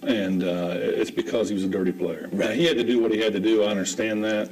and it's because he was a dirty player. Right. He had to do what he had to do. I understand that,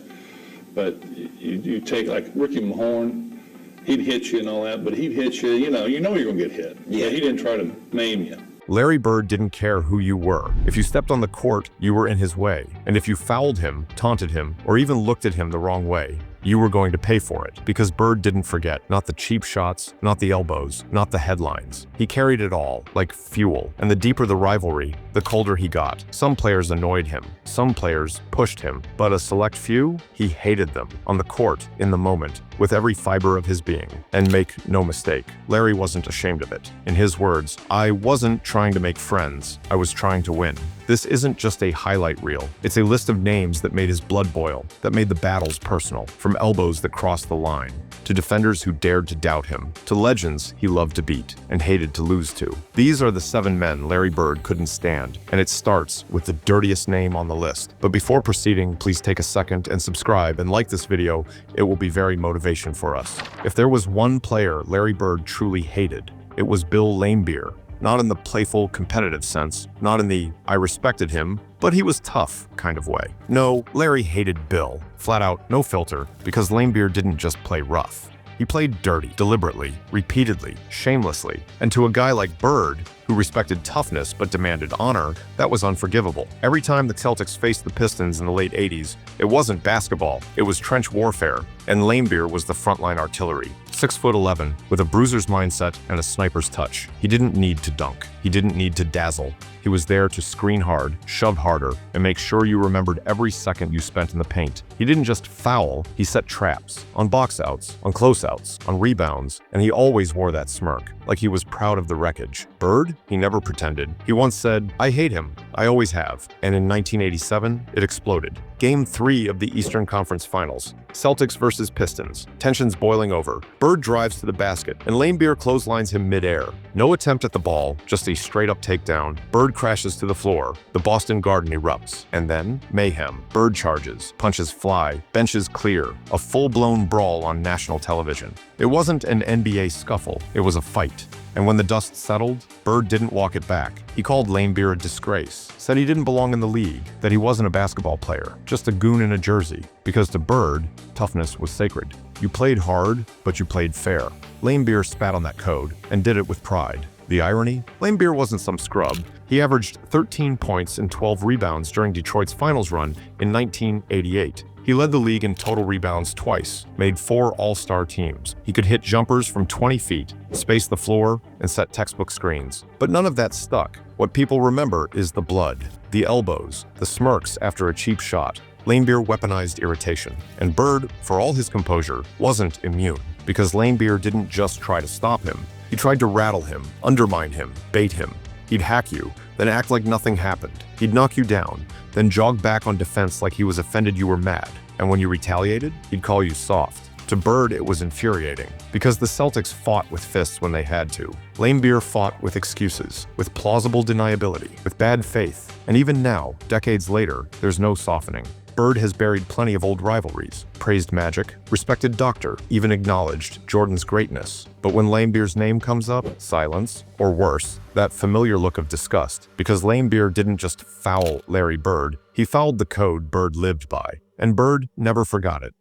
but you take like Ricky Mahorn, he'd hit you and all that, but he'd hit you. You know you're going to get hit. Yeah. But he didn't try to maim you. Larry Bird didn't care who you were. If you stepped on the court, you were in his way. And if you fouled him, taunted him, or even looked at him the wrong way, you were going to pay for it. Because Bird didn't forget, not the cheap shots, not the elbows, not the headlines. He carried it all, like fuel. And the deeper the rivalry, the colder he got. Some players annoyed him. Some players pushed him. But a select few, he hated them. On the court, in the moment, with every fiber of his being. And make no mistake, Larry wasn't ashamed of it. In his words, I wasn't trying to make friends. I was trying to win. This isn't just a highlight reel. It's a list of names that made his blood boil, that made the battles personal, from elbows that crossed the line, to defenders who dared to doubt him, to legends he loved to beat and hated to lose to. These are the 7 men Larry Bird couldn't stand, and it starts with the dirtiest name on the list. But before proceeding, please take a second and subscribe and like this video. It will be very motivation for us. If there was one player Larry Bird truly hated, it was Bill Laimbeer. Not in the playful, competitive sense, not in the I respected him, but he was tough kind of way. No, Larry hated Bill, flat out, no filter, because Laimbeer didn't just play rough. He played dirty, deliberately, repeatedly, shamelessly, and to a guy like Bird, who respected toughness but demanded honor, that was unforgivable. Every time the Celtics faced the Pistons in the late 80s, it wasn't basketball, it was trench warfare, and Laimbeer was the frontline artillery. 6'11", with a bruiser's mindset and a sniper's touch. He didn't need to dunk. He didn't need to dazzle. He was there to screen hard, shove harder, and make sure you remembered every second you spent in the paint. He didn't just foul, he set traps, on box-outs, on close-outs, on rebounds, and he always wore that smirk, like he was proud of the wreckage. Bird? He never pretended. He once said, I hate him. I always have. And in 1987, it exploded. Game 3 of the Eastern Conference Finals. Celtics versus Pistons. Tensions boiling over. Bird drives to the basket, and Laimbeer clotheslines him midair. No attempt at the ball, just a straight-up takedown. Bird crashes to the floor. The Boston Garden erupts. And then, mayhem. Bird charges. Punches fly. Benches clear. A full-blown brawl on national television. It wasn't an NBA scuffle. It was a fight. And when the dust settled, Bird didn't walk it back. He called Laimbeer a disgrace, said he didn't belong in the league, that he wasn't a basketball player, just a goon in a jersey. Because to Bird, toughness was sacred. You played hard, but you played fair. Laimbeer spat on that code and did it with pride. The irony? Laimbeer wasn't some scrub. He averaged 13 points and 12 rebounds during Detroit's finals run in 1988. He led the league in total rebounds twice, made 4 all-star teams. He could hit jumpers from 20 feet, space the floor, and set textbook screens. But none of that stuck. What people remember is the blood, the elbows, the smirks after a cheap shot. Laimbeer weaponized irritation. And Bird, for all his composure, wasn't immune. Because Laimbeer didn't just try to stop him. He tried to rattle him, undermine him, bait him. He'd hack you, then act like nothing happened. He'd knock you down, then jog back on defense like he was offended you were mad. And when you retaliated, he'd call you soft. To Bird, it was infuriating, because the Celtics fought with fists when they had to. Laimbeer fought with excuses, with plausible deniability, with bad faith. And even now, decades later, there's no softening. Bird has buried plenty of old rivalries, praised Magic, respected Doctor, even acknowledged Jordan's greatness. But when Laimbeer's name comes up, silence, or worse, that familiar look of disgust. Because Laimbeer didn't just foul Larry Bird, he fouled the code Bird lived by. And Bird never forgot it.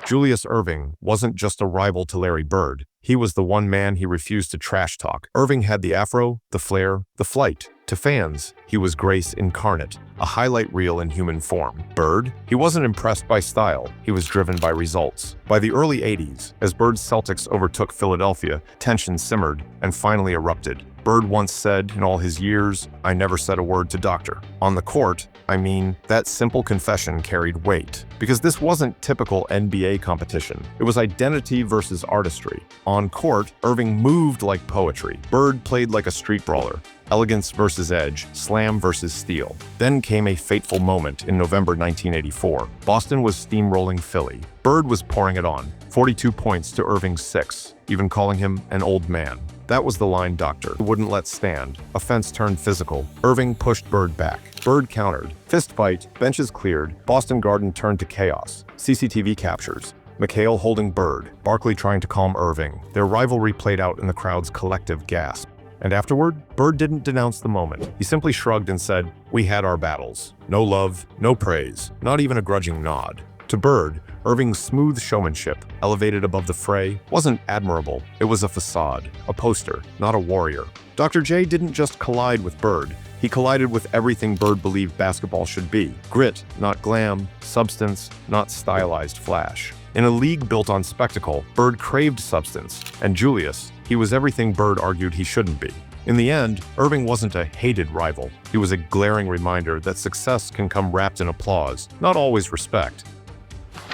Julius Irving wasn't just a rival to Larry Bird. He was the one man he refused to trash talk. Irving had the afro, the flair, the flight. To fans, he was grace incarnate, a highlight reel in human form. Bird? He wasn't impressed by style, he was driven by results. By the early 80s, as Bird's Celtics overtook Philadelphia, tension simmered and finally erupted. Bird once said, in all his years, I never said a word to Doctor. On the court, I mean, that simple confession carried weight. Because this wasn't typical NBA competition. It was identity versus artistry. On court, Irving moved like poetry. Bird played like a street brawler. Elegance versus edge, slam versus steal. Then came a fateful moment in November 1984. Boston was steamrolling Philly. Bird was pouring it on, 42 points to Irving's 6, even calling him an old man. That was the line Doctor wouldn't let stand. Offense turned physical. Irving pushed Bird back. Bird countered. Fist fight, benches cleared, Boston Garden turned to chaos. CCTV captures. McHale holding Bird, Barkley trying to calm Irving. Their rivalry played out in the crowd's collective gasp. And afterward, Bird didn't denounce the moment. He simply shrugged and said, "We had our battles. No love, no praise, not even a grudging nod." To Bird, Irving's smooth showmanship, elevated above the fray, wasn't admirable. It was a facade, a poster, not a warrior. Dr. J didn't just collide with Bird. He collided with everything Bird believed basketball should be. Grit, not glam. Substance, not stylized flash. In a league built on spectacle, Bird craved substance. And Julius, he was everything Bird argued he shouldn't be. In the end, Irving wasn't a hated rival. He was a glaring reminder that success can come wrapped in applause, not always respect.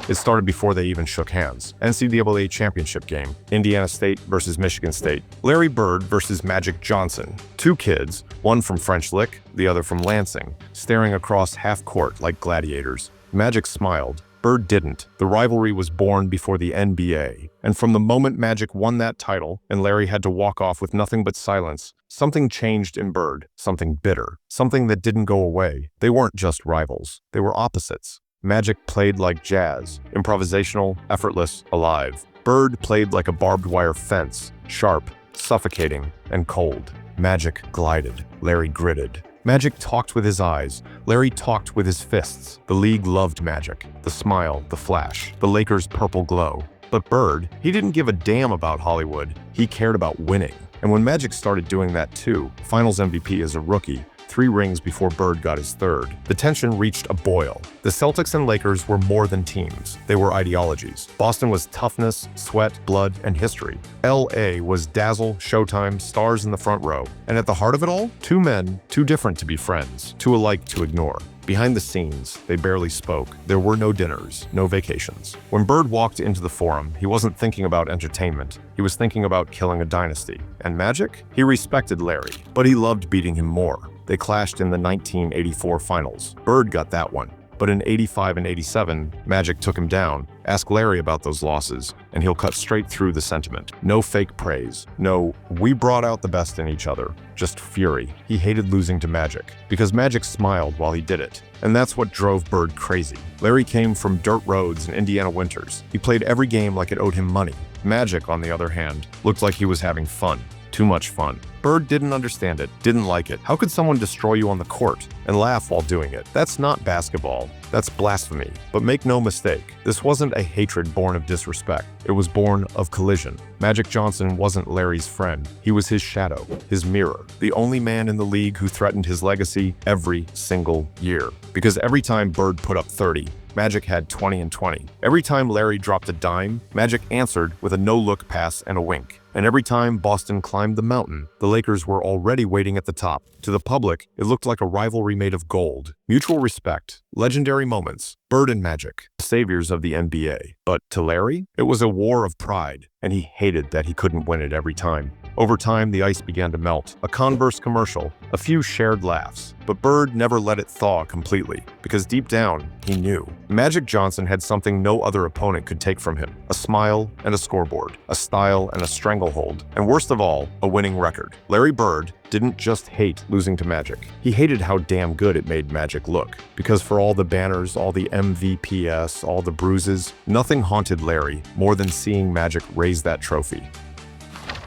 It started before they even shook hands. NCAA championship game, Indiana State versus Michigan State. Larry Bird versus Magic Johnson. Two kids, one from French Lick, the other from Lansing, staring across half court like gladiators. Magic smiled. Bird didn't. The rivalry was born before the NBA. And from the moment Magic won that title and Larry had to walk off with nothing but silence, something changed in Bird, something bitter, something that didn't go away. They weren't just rivals. They were opposites. Magic played like jazz, improvisational, effortless, alive. Bird played like a barbed wire fence, sharp, suffocating, and cold. Magic glided. Larry gritted. Magic talked with his eyes. Larry talked with his fists. The league loved Magic. The smile, the flash, the Lakers' purple glow. But Bird, he didn't give a damn about Hollywood. He cared about winning. And when Magic started doing that too, Finals MVP as a rookie, 3 rings before Bird got his third, the tension reached a boil. The Celtics and Lakers were more than teams. They were ideologies. Boston was toughness, sweat, blood, and history. LA was dazzle, showtime, stars in the front row. And at the heart of it all, 2 men, too different to be friends, too alike to ignore. Behind the scenes, they barely spoke. There were no dinners, no vacations. When Bird walked into the Forum, he wasn't thinking about entertainment. He was thinking about killing a dynasty. And Magic? He respected Larry, but he loved beating him more. They clashed in the 1984 finals. Bird got that one. But in 85 and 87, Magic took him down. Ask Larry about those losses, and he'll cut straight through the sentiment. No fake praise. No, we brought out the best in each other. Just fury. He hated losing to Magic, because Magic smiled while he did it. And that's what drove Bird crazy. Larry came from dirt roads and Indiana winters. He played every game like it owed him money. Magic, on the other hand, looked like he was having fun. Too much fun. Bird didn't understand it, didn't like it. How could someone destroy you on the court and laugh while doing it? That's not basketball. That's blasphemy. But make no mistake, this wasn't a hatred born of disrespect. It was born of collision. Magic Johnson wasn't Larry's friend. He was his shadow, his mirror, the only man in the league who threatened his legacy every single year. Because every time Bird put up 30, Magic had 20 and 20. Every time Larry dropped a dime, Magic answered with a no-look pass and a wink. And every time Boston climbed the mountain, the Lakers were already waiting at the top. To the public, it looked like a rivalry made of gold. Mutual respect, legendary moments, Bird and Magic, saviors of the NBA. But to Larry, it was a war of pride, and he hated that he couldn't win it every time. Over time, the ice began to melt. A Converse commercial, a few shared laughs. But Bird never let it thaw completely, because deep down, he knew. Magic Johnson had something no other opponent could take from him. A smile and a scoreboard. A style and a stranglehold. And worst of all, a winning record. Larry Bird didn't just hate losing to Magic. He hated how damn good it made Magic look. Because for all the banners, all the MVPs, all the bruises, nothing haunted Larry more than seeing Magic raise that trophy.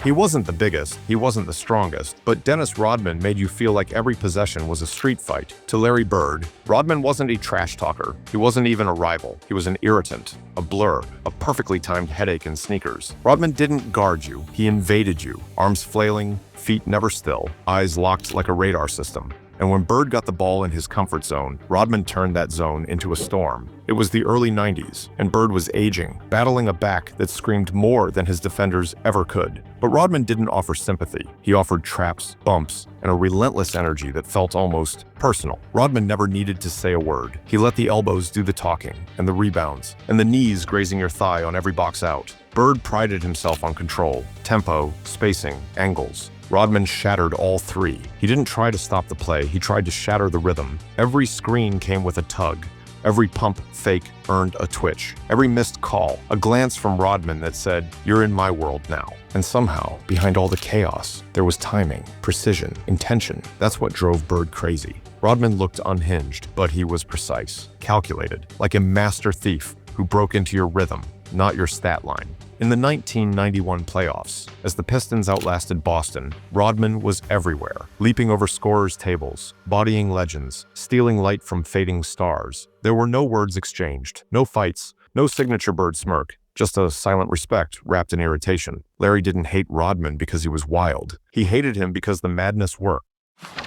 He wasn't the biggest, he wasn't the strongest, but Dennis Rodman made you feel like every possession was a street fight. To Larry Bird, Rodman wasn't a trash talker. He wasn't even a rival. He was an irritant, a blur, a perfectly timed headache in sneakers. Rodman didn't guard you, he invaded you, arms flailing, feet never still, eyes locked like a radar system. And when Bird got the ball in his comfort zone, Rodman turned that zone into a storm. It was the early 90s, and Bird was aging, battling a back that screamed more than his defenders ever could. But Rodman didn't offer sympathy. He offered traps, bumps, and a relentless energy that felt almost personal. Rodman never needed to say a word. He let the elbows do the talking, and the rebounds, and the knees grazing your thigh on every box out. Bird prided himself on control, tempo, spacing, angles. Rodman shattered all 3. He didn't try to stop the play, he tried to shatter the rhythm. Every screen came with a tug. Every pump fake earned a twitch. Every missed call, a glance from Rodman that said, "You're in my world now." And somehow, behind all the chaos, there was timing, precision, intention. That's what drove Bird crazy. Rodman looked unhinged, but he was precise, calculated, like a master thief who broke into your rhythm, not your stat line. In the 1991 playoffs, as the Pistons outlasted Boston, Rodman was everywhere, leaping over scorers' tables, bodying legends, stealing light from fading stars. There were no words exchanged, no fights, no signature Bird smirk, just a silent respect wrapped in irritation. Larry didn't hate Rodman because he was wild. He hated him because the madness worked.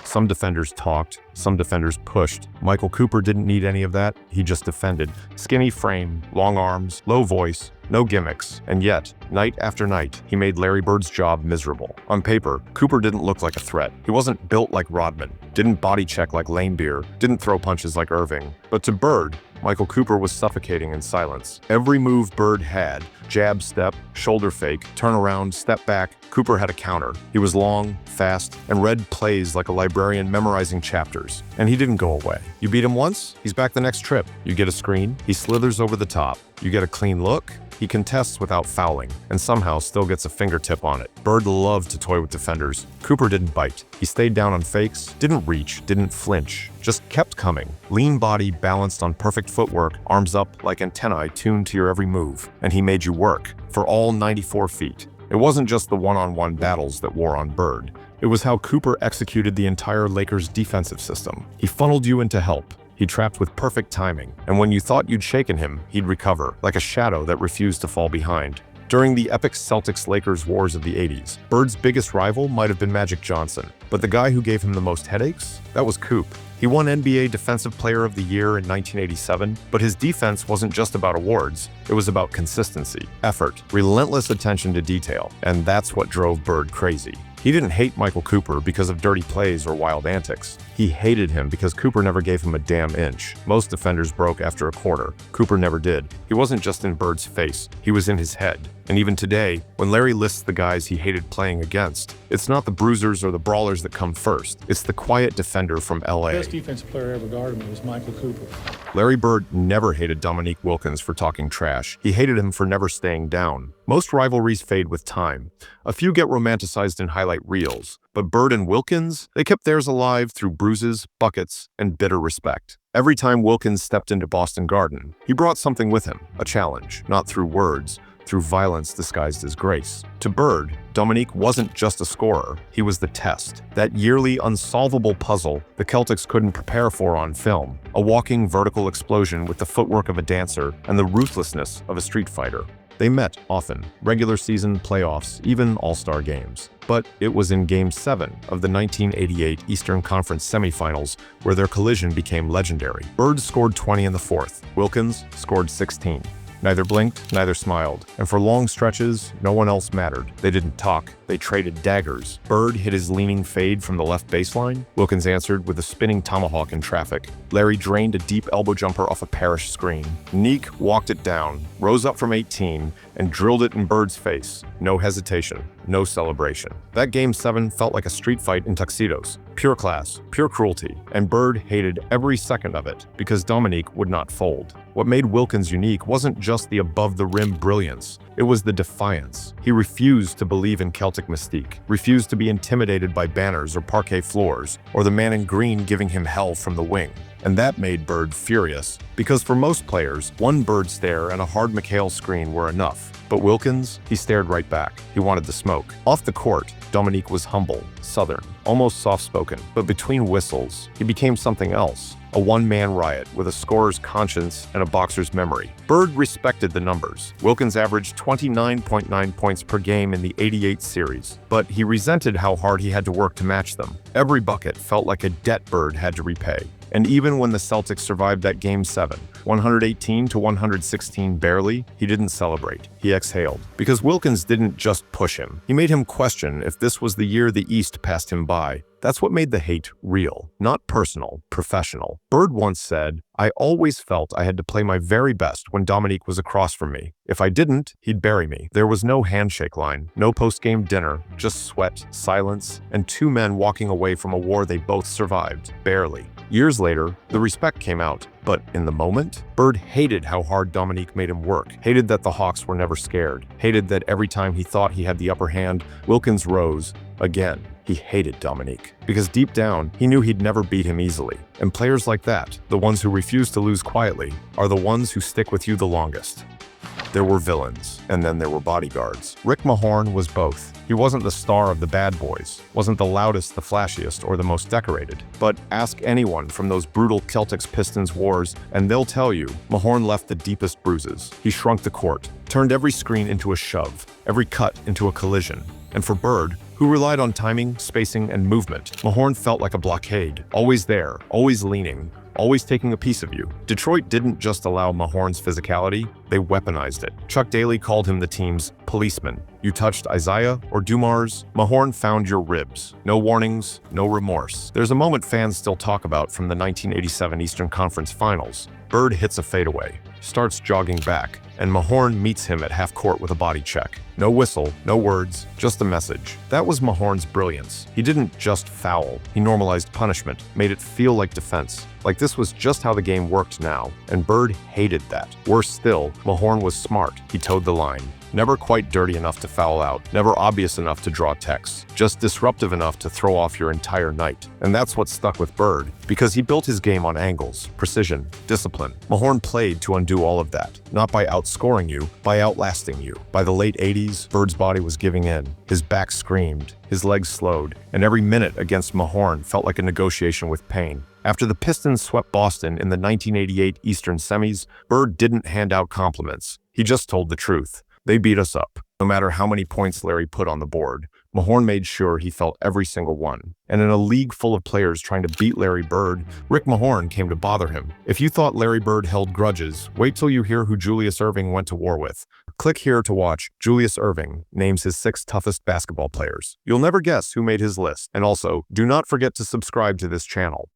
Some defenders talked, some defenders pushed. Michael Cooper didn't need any of that. He just defended. Skinny frame, long arms, low voice, no gimmicks. And yet, night after night, he made Larry Bird's job miserable. On paper, Cooper didn't look like a threat. He wasn't built like Rodman, didn't body check like Laimbeer, didn't throw punches like Irving. But to Bird, Michael Cooper was suffocating in silence. Every move Bird had, jab step, shoulder fake, turnaround, step back, Cooper had a counter. He was long, fast, and read plays like a librarian memorizing chapters. And he didn't go away. You beat him once, he's back the next trip. You get a screen, he slithers over the top. You get a clean look, he contests without fouling, and somehow still gets a fingertip on it. Bird loved to toy with defenders. Cooper didn't bite. He stayed down on fakes, didn't reach, didn't flinch, just kept coming. Lean body balanced on perfect footwork, arms up like antennae tuned to your every move. And he made you work, for all 94 feet. It wasn't just the one-on-one battles that wore on Bird. It was how Cooper executed the entire Lakers defensive system. He funneled you into help. He trapped with perfect timing, and when you thought you'd shaken him, he'd recover, like a shadow that refused to fall behind. During the epic Celtics-Lakers wars of the 80s, Bird's biggest rival might have been Magic Johnson, but the guy who gave him the most headaches? That was Coop. He won NBA Defensive Player of the Year in 1987, but his defense wasn't just about awards, it was about consistency, effort, relentless attention to detail, and that's what drove Bird crazy. He didn't hate Michael Cooper because of dirty plays or wild antics. He hated him because Cooper never gave him a damn inch. Most defenders broke after a quarter. Cooper never did. He wasn't just in Bird's face, he was in his head. And even today, when Larry lists the guys he hated playing against, it's not the bruisers or the brawlers that come first. It's the quiet defender from LA. The best defensive player ever guarded me was Michael Cooper. Larry Bird never hated Dominique Wilkins for talking trash. He hated him for never staying down. Most rivalries fade with time. A few get romanticized in highlight reels. But Bird and Wilkins, they kept theirs alive through bruises, buckets, and bitter respect. Every time Wilkins stepped into Boston Garden, he brought something with him, a challenge, not through words, through violence disguised as grace. To Bird, Dominique wasn't just a scorer, he was the test. That yearly unsolvable puzzle the Celtics couldn't prepare for on film. A walking vertical explosion with the footwork of a dancer and the ruthlessness of a street fighter. They met often, regular season, playoffs, even all-star games. But it was in Game 7 of the 1988 Eastern Conference semifinals where their collision became legendary. Bird scored 20 in the fourth, Wilkins scored 16. Neither blinked, neither smiled, and for long stretches, no one else mattered. They didn't talk, they traded daggers. Bird hit his leaning fade from the left baseline. Wilkins answered with a spinning tomahawk in traffic. Larry drained a deep elbow jumper off a Parrish screen. Neek walked it down, rose up from 18, and drilled it in Bird's face. No hesitation, no celebration. That Game 7 felt like a street fight in tuxedos. Pure class, pure cruelty, and Bird hated every second of it because Dominique would not fold. What made Wilkins unique wasn't just the above-the-rim brilliance, it was the defiance. He refused to believe in Celtic mystique, refused to be intimidated by banners or parquet floors, or the man in green giving him hell from the wing. And that made Bird furious, because for most players, one Bird stare and a hard McHale screen were enough. But Wilkins, he stared right back. He wanted the smoke. Off the court, Dominique was humble, southern, almost soft-spoken. But between whistles, he became something else. A one-man riot with a scorer's conscience and a boxer's memory. Bird respected the numbers. Wilkins averaged 29.9 points per game in the '88 series, but he resented how hard he had to work to match them. Every bucket felt like a debt Bird had to repay. And even when the Celtics survived that Game 7, 118 to 116 barely, he didn't celebrate. He exhaled. Because Wilkins didn't just push him. He made him question if this was the year the East passed him by. That's what made the hate real, not personal, professional. Bird once said, "I always felt I had to play my very best when Dominique was across from me. If I didn't, he'd bury me." There was no handshake line, no post-game dinner, just sweat, silence, and two men walking away from a war they both survived, barely. Years later, the respect came out, but in the moment, Bird hated how hard Dominique made him work, hated that the Hawks were never scared, hated that every time he thought he had the upper hand, Wilkins rose again. He hated Dominique, because deep down, he knew he'd never beat him easily. And players like that, the ones who refuse to lose quietly, are the ones who stick with you the longest. There were villains, and then there were bodyguards. Rick Mahorn was both. He wasn't the star of the bad boys, wasn't the loudest, the flashiest, or the most decorated. But ask anyone from those brutal Celtics-Pistons wars, and they'll tell you Mahorn left the deepest bruises. He shrunk the court, turned every screen into a shove, every cut into a collision. And for Bird, who relied on timing, spacing, and movement, Mahorn felt like a blockade, always there, always leaning, always taking a piece of you. Detroit didn't just allow Mahorn's physicality, they weaponized it. Chuck Daly called him the team's policeman. You touched Isaiah or Dumars, Mahorn found your ribs. No warnings, no remorse. There's a moment fans still talk about from the 1987 Eastern Conference Finals. Bird hits a fadeaway, starts jogging back, and Mahorn meets him at half court with a body check. No whistle, no words, just a message. That was Mahorn's brilliance. He didn't just foul, he normalized punishment, made it feel like defense. Like this was just how the game worked now, and Bird hated that. Worse still, Mahorn was smart. He towed the line. Never quite dirty enough to foul out, never obvious enough to draw techs, just disruptive enough to throw off your entire night. And that's what stuck with Bird, because he built his game on angles, precision, discipline. Mahorn played to undo all of that, not by outscoring you, by outlasting you. By the late 80s, Bird's body was giving in. His back screamed, his legs slowed, and every minute against Mahorn felt like a negotiation with pain. After the Pistons swept Boston in the 1988 Eastern Semis, Bird didn't hand out compliments. He just told the truth. They beat us up. No matter how many points Larry put on the board, Mahorn made sure he felt every single one. And in a league full of players trying to beat Larry Bird, Rick Mahorn came to bother him. If you thought Larry Bird held grudges, wait till you hear who Julius Irving went to war with. Click here to watch Julius Irving names his 6 toughest basketball players. You'll never guess who made his list. And also, do not forget to subscribe to this channel.